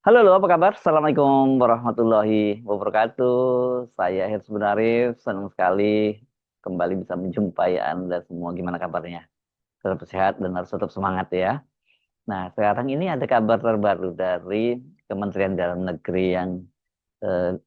Halo, halo, apa kabar? Assalamualaikum warahmatullahi wabarakatuh. Saya Hirs Bunarif, senang sekali kembali bisa menjumpai Anda semua. Gimana kabarnya? Tetap sehat dan harus tetap semangat ya. Nah, sekarang ini ada kabar terbaru dari Kementerian Dalam Negeri yang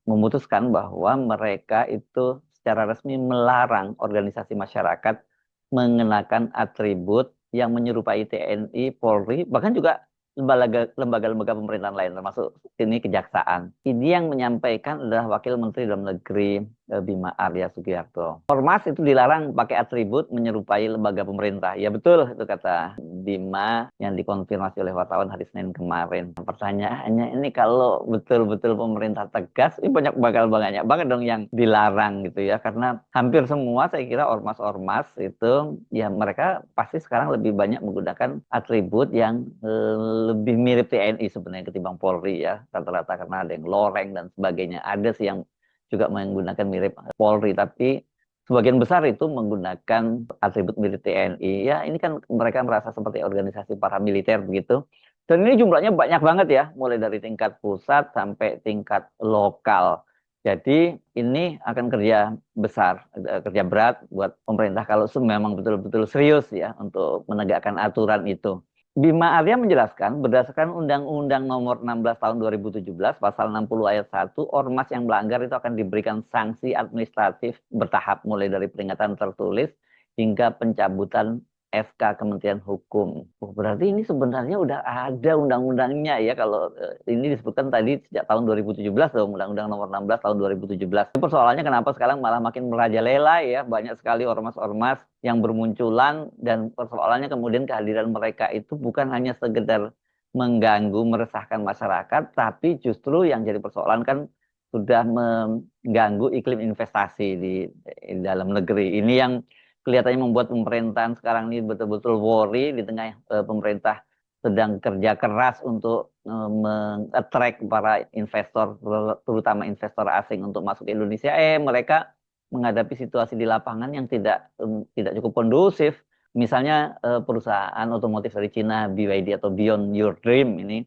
memutuskan bahwa mereka itu secara resmi melarang organisasi masyarakat mengenakan atribut yang menyerupai TNI, Polri, bahkan juga lembaga-lembaga pemerintahan lain, termasuk ini kejaksaan. Ini yang menyampaikan adalah Wakil Menteri Dalam Negeri Bima Arya Sugiarto. Ormas itu dilarang pakai atribut menyerupai lembaga pemerintah. Ya betul, itu kata Bima yang dikonfirmasi oleh wartawan hari Senin kemarin. Pertanyaannya ini kalau betul-betul pemerintah tegas, ini bakal banyak banget dong yang dilarang gitu ya. Karena hampir semua saya kira ormas-ormas itu ya mereka pasti sekarang lebih banyak menggunakan atribut yang lebih mirip TNI sebenarnya ketimbang Polri ya. Rata-rata karena ada yang loreng dan sebagainya. Ada sih yang juga menggunakan mirip Polri, tapi sebagian besar itu menggunakan atribut mirip TNI. Ya, ini kan mereka merasa seperti organisasi paramiliter begitu. Dan ini jumlahnya banyak banget ya, mulai dari tingkat pusat sampai tingkat lokal. Jadi ini akan kerja besar, kerja berat buat pemerintah kalau memang betul-betul serius ya untuk menegakkan aturan itu. Bima Arya menjelaskan, berdasarkan Undang-Undang Nomor 16 Tahun 2017, Pasal 60 Ayat 1, ormas yang melanggar itu akan diberikan sanksi administratif bertahap, mulai dari peringatan tertulis hingga pencabutan SK Kementerian Hukum. Oh, berarti ini sebenarnya udah ada undang-undangnya ya, kalau ini disebutkan tadi sejak tahun 2017, dong, Undang-Undang Nomor 16 Tahun 2017. Persoalannya kenapa sekarang malah makin merajalela ya, banyak sekali ormas-ormas yang bermunculan dan persoalannya kemudian kehadiran mereka itu bukan hanya sekedar mengganggu, meresahkan masyarakat, tapi justru yang jadi persoalan kan sudah mengganggu iklim investasi di dalam negeri. Ini yang kelihatannya membuat pemerintahan sekarang ini betul-betul worry di tengah pemerintah sedang kerja keras untuk meng-attract para investor, terutama investor asing untuk masuk ke Indonesia. Mereka menghadapi situasi di lapangan yang tidak cukup kondusif. Misalnya perusahaan otomotif dari Cina, BYD atau Beyond Your Dream ini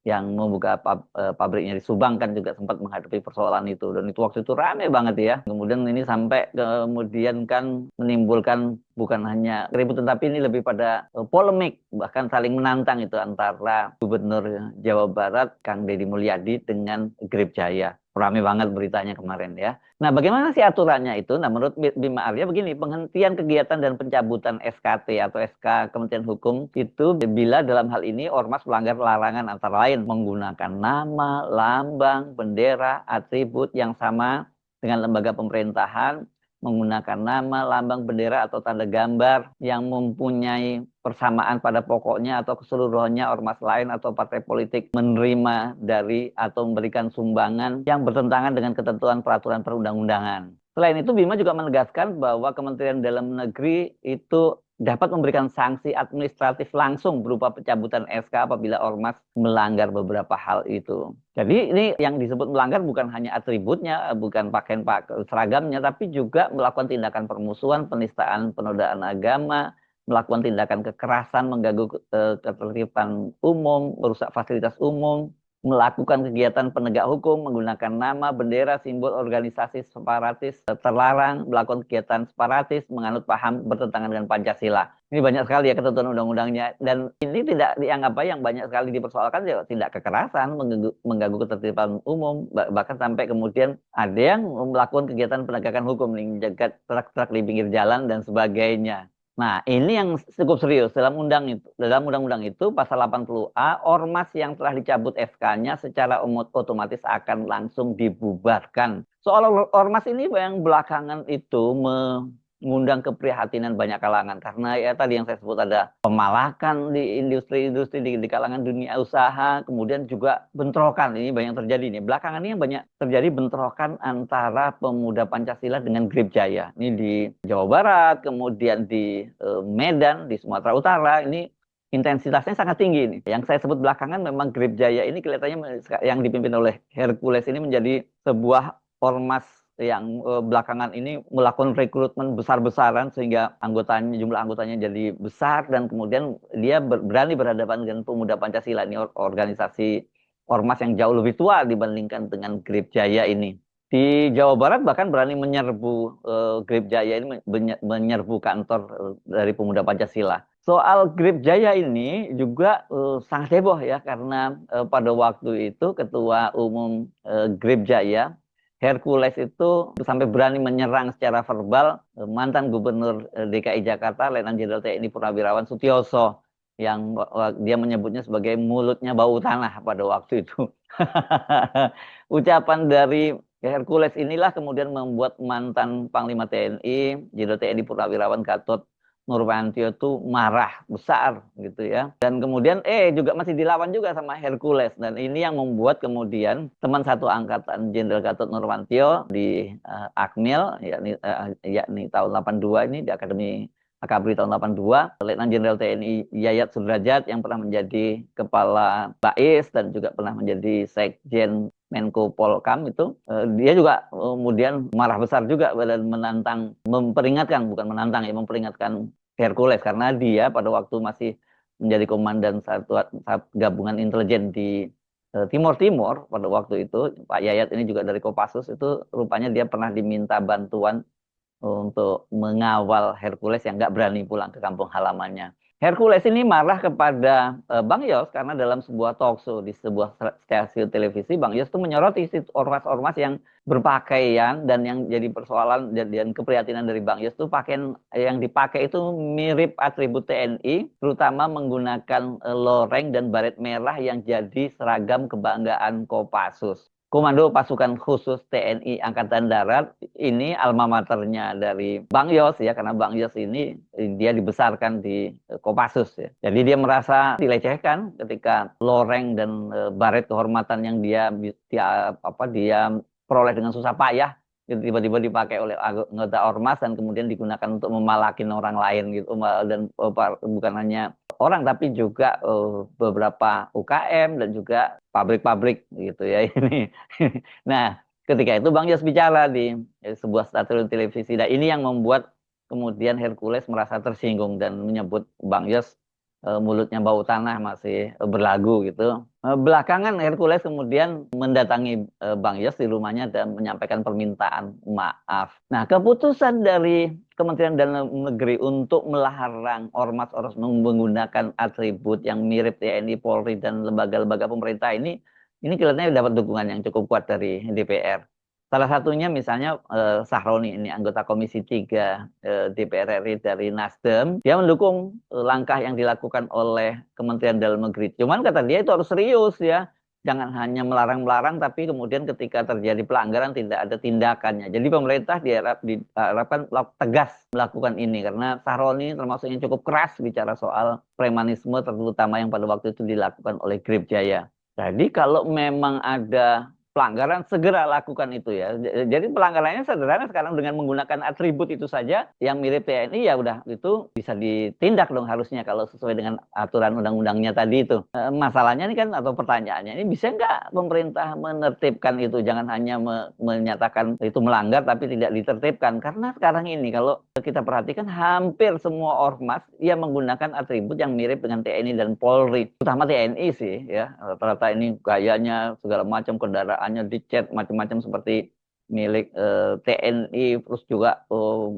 yang membuka pabriknya di Subang kan juga sempat menghadapi persoalan itu, dan itu waktu itu rame banget ya. Kemudian ini sampai kemudian kan menimbulkan bukan hanya keributan tapi ini lebih pada polemik, bahkan saling menantang itu antara Gubernur Jawa Barat Kang Deddy Mulyadi dengan Grip Jaya. Rame banget beritanya kemarin ya. Nah, bagaimana sih aturannya itu? Nah, menurut Bima Arya begini, penghentian kegiatan dan pencabutan SKT atau SK Kementerian Hukum itu bila dalam hal ini ormas melanggar larangan antara lain menggunakan nama, lambang, bendera, atribut yang sama dengan lembaga pemerintahan, menggunakan nama, lambang, bendera, atau tanda gambar yang mempunyai persamaan pada pokoknya atau keseluruhannya ormas lain atau partai politik menerima dari atau memberikan sumbangan yang bertentangan dengan ketentuan peraturan perundang-undangan. Selain itu, Bima juga menegaskan bahwa Kementerian Dalam Negeri itu dapat memberikan sanksi administratif langsung berupa pencabutan SK apabila ormas melanggar beberapa hal itu. Jadi ini yang disebut melanggar bukan hanya atributnya, bukan pakaian seragamnya, tapi juga melakukan tindakan permusuhan, penistaan, penodaan agama, melakukan tindakan kekerasan, mengganggu ketertiban umum, merusak fasilitas umum, melakukan kegiatan penegak hukum, menggunakan nama, bendera, simbol organisasi separatis, terlarang, melakukan kegiatan separatis, menganut paham bertentangan dengan Pancasila. Ini banyak sekali ya ketentuan undang-undangnya. Dan ini tidak dianggap apa yang banyak sekali dipersoalkan ya tindak kekerasan, mengganggu ketertiban umum, bahkan sampai kemudian ada yang melakukan kegiatan penegakan hukum, menjaga truk-truk di pinggir jalan dan sebagainya. Nah, ini yang cukup serius dalam undang-undang itu pasal 80A, ormas yang telah dicabut SK-nya secara otomatis akan langsung dibubarkan. Soal ormas ini yang belakangan itu mengundang keprihatinan banyak kalangan karena ya tadi yang saya sebut ada pemalakan di industri-industri di kalangan dunia usaha, kemudian juga bentrokan ini banyak terjadi nih. Belakangan ini yang banyak terjadi bentrokan antara pemuda Pancasila dengan Grip Jaya. Ini di Jawa Barat, kemudian di Medan, di Sumatera Utara, ini intensitasnya sangat tinggi ini. Yang saya sebut belakangan memang Grip Jaya ini kelihatannya yang dipimpin oleh Hercules ini menjadi sebuah ormas yang belakangan ini melakukan rekrutmen besar-besaran sehingga jumlah anggotanya jadi besar, dan kemudian dia berani berhadapan dengan pemuda Pancasila ini organisasi ormas yang jauh lebih tua dibandingkan dengan Grip Jaya ini. Di Jawa Barat bahkan berani menyerbu Grip Jaya ini, menyerbu kantor dari Pemuda Pancasila. Soal Grip Jaya ini juga sangat heboh ya, karena pada waktu itu Ketua Umum Grip Jaya Hercules itu sampai berani menyerang secara verbal mantan Gubernur DKI Jakarta, Letnan Jenderal TNI Purnawirawan Sutioso, yang dia menyebutnya sebagai mulutnya bau tanah pada waktu itu. Ucapan dari Hercules inilah kemudian membuat mantan Panglima TNI, Jenderal TNI Purnawirawan Gatot Nurmantio itu marah besar gitu ya. Dan kemudian juga masih dilawan juga sama Hercules, dan ini yang membuat kemudian teman satu angkatan Jenderal Gatot Nurmantio di Akmil, yakni tahun 82 ini di Akademi Akabri tahun 82, Letnan Jenderal TNI Yayat Sudrajat yang pernah menjadi Kepala BAIS dan juga pernah menjadi Sekjen Menko Polkam itu, dia juga kemudian marah besar juga dan menantang, memperingatkan, bukan menantang ya, memperingatkan Hercules, karena dia pada waktu masih menjadi komandan gabungan intelijen di Timor Timur pada waktu itu. Pak Yayat ini juga dari Kopassus, itu rupanya dia pernah diminta bantuan untuk mengawal Hercules yang nggak berani pulang ke kampung halamannya. Hercules ini marah kepada Bang Yos karena dalam sebuah talk show di sebuah stasiun televisi, Bang Yos itu menyoroti ormas-ormas yang berpakaian, dan yang jadi persoalan dan keprihatinan dari Bang Yos itu pakaian yang dipakai itu mirip atribut TNI, terutama menggunakan loreng dan baret merah yang jadi seragam kebanggaan Kopassus. Komando Pasukan Khusus TNI Angkatan Darat ini alma maternya dari Bang Yos ya, karena Bang Yos ini dia dibesarkan di Kopassus ya. Jadi dia merasa dilecehkan ketika loreng dan baret kehormatan yang dia peroleh dengan susah payah tiba-tiba dipakai oleh anggota ormas dan kemudian digunakan untuk memalakin orang lain gitu, dan bukan hanya orang tapi juga beberapa UKM dan juga pabrik-pabrik gitu ya ini. Nah, ketika itu Bang Yos bicara di sebuah stasiun televisi. Nah, ini yang membuat kemudian Hercules merasa tersinggung dan menyebut Bang Yos mulutnya bau tanah, masih berlagu gitu. Belakangan Hercules kemudian mendatangi Bang Yos di rumahnya dan menyampaikan permintaan maaf. Nah, keputusan dari Kementerian Dalam Negeri untuk melarang ormas-ormas menggunakan atribut yang mirip TNI, Polri, dan lembaga-lembaga pemerintah ini kelihatannya dapat dukungan yang cukup kuat dari DPR. Salah satunya misalnya Sahroni, ini anggota Komisi 3 DPR RI dari Nasdem, dia mendukung langkah yang dilakukan oleh Kementerian Dalam Negeri. Cuman kata dia itu harus serius ya, jangan hanya melarang-melarang tapi kemudian ketika terjadi pelanggaran tidak ada tindakannya. Jadi pemerintah diharapkan tegas melakukan ini, karena Sahroni termasuk yang cukup keras bicara soal premanisme, terutama yang pada waktu itu dilakukan oleh Grip Jaya. Jadi kalau memang ada pelanggaran, segera lakukan itu ya. Jadi pelanggarannya sederhana sekarang, dengan menggunakan atribut itu saja yang mirip TNI, ya udah itu bisa ditindak dong harusnya kalau sesuai dengan aturan undang-undangnya tadi itu. Masalahnya ini kan, atau pertanyaannya ini, bisa nggak pemerintah menertibkan itu? Jangan hanya menyatakan itu melanggar tapi tidak ditertibkan. Karena sekarang ini kalau kita perhatikan hampir semua ormas yang menggunakan atribut yang mirip dengan TNI dan Polri, terutama TNI sih ya. Rata-rata ini gayanya segala macam, kendaraannya dicat macam-macam seperti milik TNI, terus juga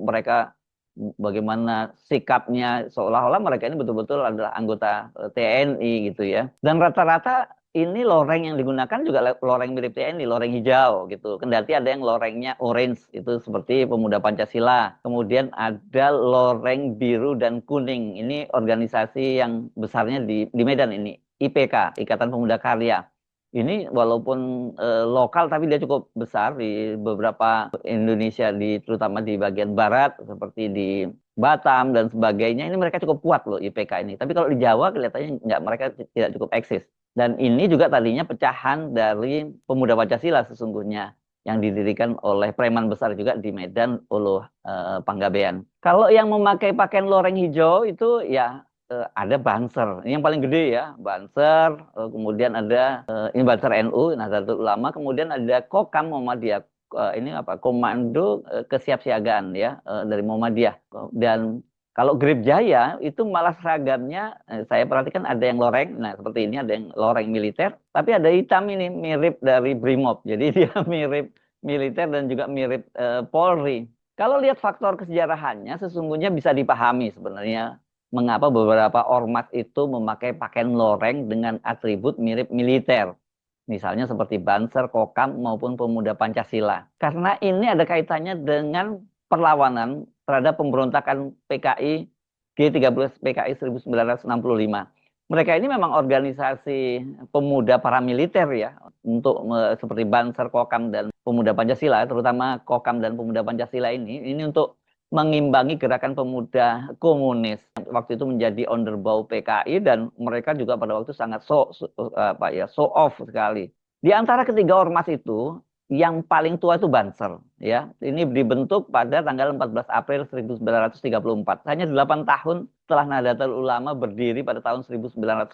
mereka bagaimana sikapnya seolah-olah mereka ini betul-betul adalah anggota TNI gitu ya. Dan rata-rata ini loreng yang digunakan juga loreng mirip TNI, loreng hijau gitu. Kendati ada yang lorengnya orange, itu seperti Pemuda Pancasila. Kemudian ada loreng biru dan kuning. Ini organisasi yang besarnya di Medan ini, IPK, Ikatan Pemuda Karya. Ini walaupun lokal tapi dia cukup besar di beberapa Indonesia, terutama di bagian barat seperti di Batam dan sebagainya. Ini mereka cukup kuat loh IPK ini. Tapi kalau di Jawa kelihatannya nggak, mereka tidak cukup eksis. Dan ini juga tadinya pecahan dari Pemuda Pancasila sesungguhnya, yang didirikan oleh preman besar juga di Medan, Uluh Panggabean. Kalau yang memakai pakaian loreng hijau itu ya ada Banser, ini yang paling gede ya, Banser. Kemudian ada ini Banser NU, Nahdlatul Ulama. Kemudian ada Kokam Muhammadiyah, ini apa, Komando Kesiapsiagaan ya, dari Muhammadiyah. Dan Kalau Grip Jaya itu malah seragamnya, saya perhatikan ada yang loreng, nah seperti ini ada yang loreng militer, tapi ada hitam ini mirip dari Brimob, jadi dia mirip militer dan juga mirip Polri. Kalau lihat faktor kesejarahannya, sesungguhnya bisa dipahami sebenarnya mengapa beberapa ormas itu memakai pakaian loreng dengan atribut mirip militer. Misalnya seperti Banser, Kokam, maupun Pemuda Pancasila. Karena ini ada kaitannya dengan perlawanan terhadap pemberontakan PKI G13 PKI 1965. Mereka ini memang organisasi pemuda paramiliter ya, untuk seperti Banser, Kokam, dan Pemuda Pancasila, terutama Kokam dan Pemuda Pancasila ini untuk mengimbangi gerakan pemuda komunis. Waktu itu menjadi underbow PKI dan mereka juga pada waktu sangat show off sekali. Di antara ketiga ormas itu, yang paling tua itu Banser, ya. Ini dibentuk pada tanggal 14 April 1934. Hanya 8 tahun setelah Nahdlatul Ulama berdiri pada tahun 1926.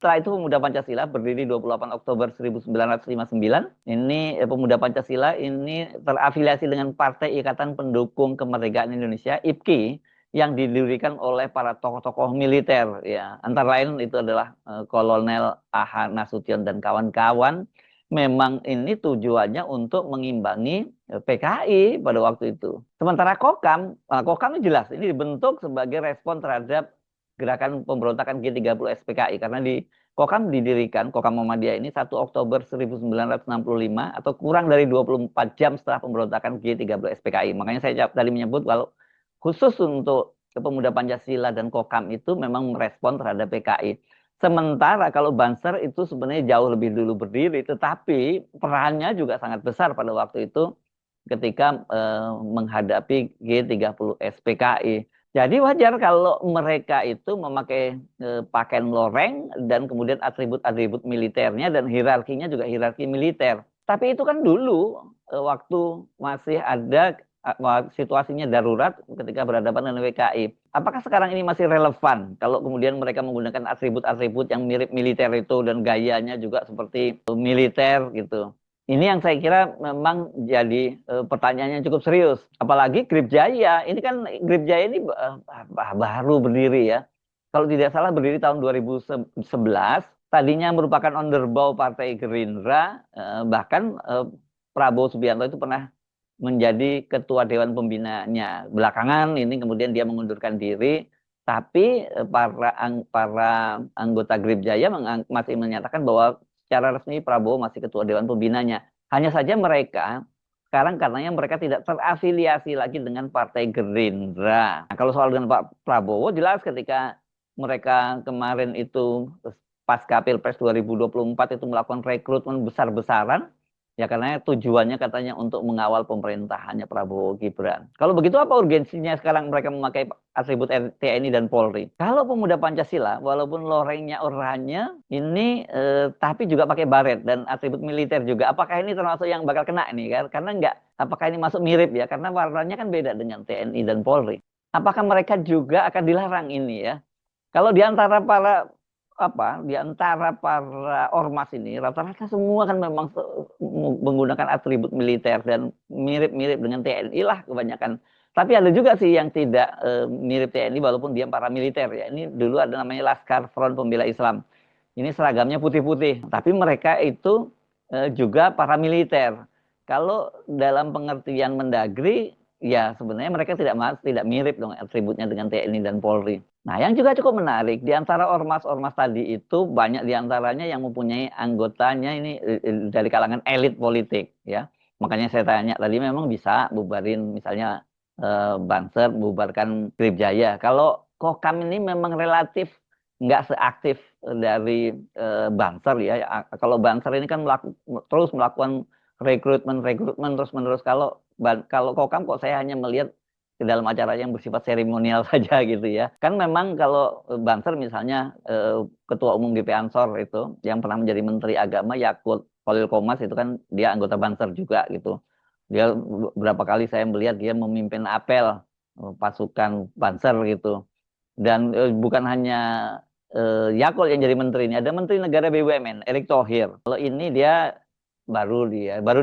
Setelah itu Pemuda Pancasila berdiri 28 Oktober 1959. Ini Pemuda Pancasila ini terafiliasi dengan Partai Ikatan Pendukung Kemerdekaan Indonesia, IPKI, yang didirikan oleh para tokoh-tokoh militer, ya. Antara lain itu adalah Kolonel A.H. Nasution dan kawan-kawan. Memang ini tujuannya untuk mengimbangi PKI pada waktu itu. Sementara Kokam, Kokam ini jelas ini dibentuk sebagai respon terhadap gerakan pemberontakan G30 SPKI, karena di Kokam didirikan, Kokam Muhammadiyah ini 1 Oktober 1965 atau kurang dari 24 jam setelah pemberontakan G30 SPKI. Makanya saya tadi menyebut kalau khusus untuk Pemuda Pancasila dan Kokam itu memang merespon terhadap PKI. Sementara kalau Banser itu sebenarnya jauh lebih dulu berdiri, tetapi perannya juga sangat besar pada waktu itu ketika menghadapi G30 SPKI. Jadi wajar kalau mereka itu memakai pakaian loreng dan kemudian atribut-atribut militernya dan hierarkinya juga hierarki militer. Tapi itu kan dulu waktu masih ada situasinya darurat ketika berhadapan dengan PKI. Apakah sekarang ini masih relevan kalau kemudian mereka menggunakan atribut-atribut yang mirip militer itu dan gayanya juga seperti militer gitu? Ini yang saya kira memang jadi pertanyaan yang cukup serius. Apalagi Grip Jaya, ini kan Grip Jaya ini baru berdiri ya. Kalau tidak salah berdiri tahun 2011. Tadinya merupakan underbow Partai Gerindra, bahkan Prabowo Subianto itu pernah menjadi ketua dewan pembinanya. Belakangan ini kemudian dia mengundurkan diri, tapi para anggota Grip Jaya masih menyatakan bahwa secara resmi Prabowo masih ketua dewan pembinanya. Hanya saja mereka sekarang karenanya mereka tidak terafiliasi lagi dengan Partai Gerindra. Nah, kalau soal dengan Pak Prabowo jelas ketika mereka kemarin itu pasca Pilpres 2024 itu melakukan rekrutmen besar-besaran. Ya karena tujuannya katanya untuk mengawal pemerintahannya Prabowo Gibran. Kalau begitu apa urgensinya sekarang mereka memakai atribut TNI dan Polri? Kalau Pemuda Pancasila, walaupun lorengnya oranye, ini tapi juga pakai baret dan atribut militer juga. Apakah ini termasuk yang bakal kena nih kan? Karena enggak. Apakah ini masuk mirip ya? Karena warnanya kan beda dengan TNI dan Polri. Apakah mereka juga akan dilarang ini ya? Kalau di antara para ormas ini rata-rata semua kan memang menggunakan atribut militer dan mirip-mirip dengan TNI lah kebanyakan. Tapi ada juga sih yang tidak mirip TNI walaupun dia paramiliter ya. Ini dulu ada namanya Laskar Front Pembela Islam. Ini seragamnya putih-putih, tapi mereka itu juga paramiliter. Kalau dalam pengertian Mendagri ya sebenarnya mereka tidak mirip dong atributnya dengan TNI dan Polri. Nah, yang juga cukup menarik, di antara ormas-ormas tadi itu banyak di antaranya yang mempunyai anggotanya ini dari kalangan elit politik, ya. Makanya saya tanya tadi memang bisa bubarin misalnya Banser, bubarkan Grip Jaya. Kalau Kokam ini memang relatif nggak seaktif dari Banser ya. Kalau Banser ini kan terus melakukan rekrutmen terus-menerus. Kalau Kokam kok saya hanya melihat ke dalam acara yang bersifat seremonial saja gitu ya. Kan memang kalau Banser misalnya Ketua Umum GP Ansor itu yang pernah menjadi Menteri Agama Yakut Khalil Qomas itu kan dia anggota Banser juga gitu. Dia berapa kali saya melihat dia memimpin apel pasukan Banser gitu. Dan bukan hanya Yakut yang jadi menteri ini, ada Menteri Negara BUMN Erick Thohir. Kalau ini dia baru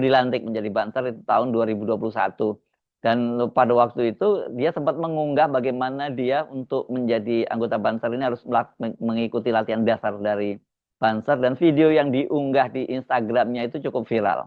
dilantik menjadi Banser itu tahun 2021. Dan pada waktu itu dia sempat mengunggah bagaimana dia untuk menjadi anggota Banser ini harus mengikuti latihan dasar dari Banser, dan video yang diunggah di Instagramnya itu cukup viral.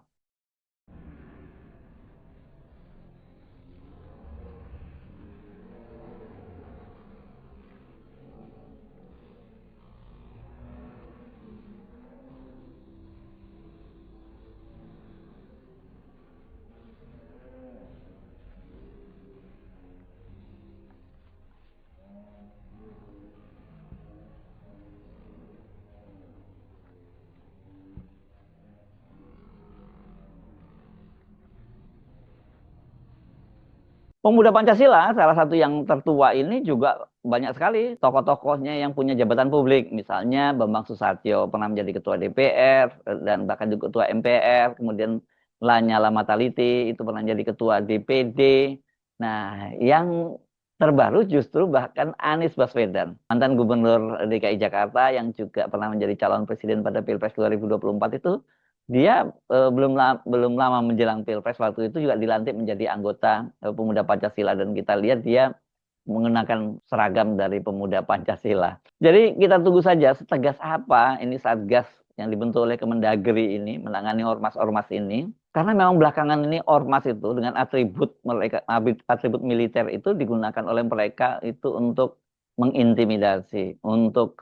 Pemuda Pancasila, salah satu yang tertua ini juga banyak sekali tokoh-tokohnya yang punya jabatan publik. Misalnya Bambang Susatyo pernah menjadi ketua DPR dan bahkan juga ketua MPR. Kemudian Lanyala Mataliti itu pernah jadi ketua DPD. Nah, yang terbaru justru bahkan Anies Baswedan, mantan gubernur DKI Jakarta yang juga pernah menjadi calon presiden pada Pilpres 2024 itu, dia belum lama menjelang Pilpres waktu itu juga dilantik menjadi anggota Pemuda Pancasila, dan kita lihat dia mengenakan seragam dari Pemuda Pancasila. Jadi kita tunggu saja setegas apa ini Satgas yang dibentuk oleh Kemendagri ini menangani ormas-ormas ini. Karena memang belakangan ini ormas itu dengan atribut mereka, atribut militer itu digunakan oleh mereka itu untuk mengintimidasi, untuk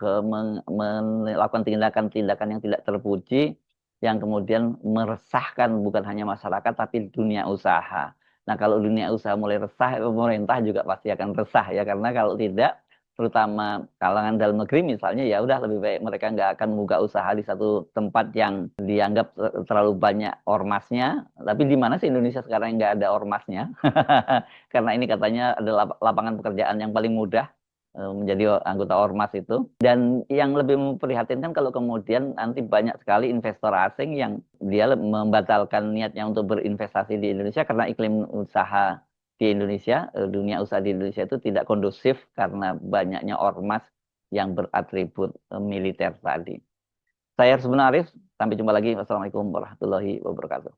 melakukan tindakan-tindakan yang tidak terpuji, yang kemudian meresahkan bukan hanya masyarakat tapi dunia usaha. Nah, kalau dunia usaha mulai resah, pemerintah juga pasti akan resah ya, karena kalau tidak, terutama kalangan dalam negeri misalnya, ya udah lebih baik mereka nggak akan membuka usaha di satu tempat yang dianggap terlalu banyak ormasnya. Tapi di mana sih Indonesia sekarang yang nggak ada ormasnya? Karena ini katanya adalah lapangan pekerjaan yang paling mudah menjadi anggota ormas itu. Dan yang lebih memprihatinkan kalau kemudian nanti banyak sekali investor asing yang dia membatalkan niatnya untuk berinvestasi di Indonesia karena iklim usaha di Indonesia, dunia usaha di Indonesia itu tidak kondusif karena banyaknya ormas yang beratribut militer tadi. Saya Arif, sampai jumpa lagi. Wassalamualaikum warahmatullahi wabarakatuh.